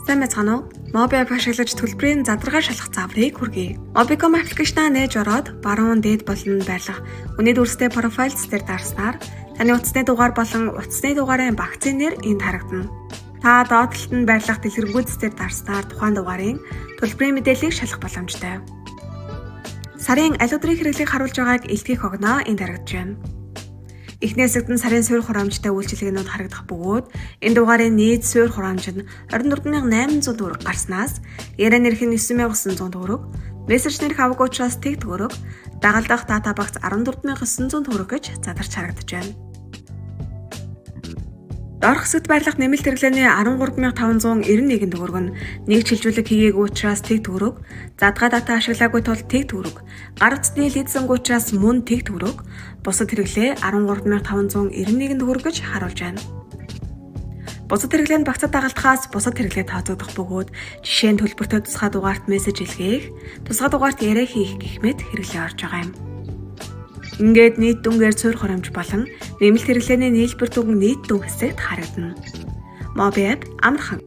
Сайн байцгаана уу? Mobi app ашиглаж төлбөрийн задаргаа шалгах зааврыг хүргэе. Mobicom аппликейшнаа нээж ороод баруун дээд болон байрлах үнэт үрстэй профайлс дээр дарснаар таны утасны дугаар болон утасны дугаарын багцын нэр энд харагдана. Та доод талд нь байрлах дэлгэрэнгүй дээр дарснаар тухайн дугаарын төлбөрийн мэдээллийг шалгах боломжтой. Сарын аль өдрийн хэрэглэгийг харуулж байгааг илтгэх огноо энд харагдж байна. Эхний хэсэгт нь сарын суурь хураамжтай үйлчилгээнүүд харагдах бөгөөд энэ дугаарын нийт суурь хураамж нь 24800 төгрөг гарснаас яриа нэрх нь 9900 төгрөг, мессеж нэрх авах учраас тэг төгрөг, дагалдах дата багц 14900 төгрөг гэж задарч харагдаж байна. Доорх хэсэгт байрлах нэмэлт хэрэглээний 13591 төгрөг нь нэг шилжүүлэг хийгээгүй учраас тэг төгрөг, задгаа дата ашиглаагүй тул тэг төгрөг, гар утасны лидсэнгүй учраас мөн тэг төгрөг, бусад хэрэглээ 13591 төгрөг гэж харуулж байна. Бусад хэрэглээнд багцад дагалдахаас бусад хэрэглээ тооцогдох бөгөөд жишээ нь төлбөртэй тусгай дугаарт мессеж илгээх, тусгай дугаарт яриа хийх гэх мэт хэрэглээ орж байгаа юм. Ингээд нийт дүнгээр суурь хураамж болон нэмэлт хэрэглээний нийлбэр дүн нийт дүн хэсэгт харагдана. Mobi app амархан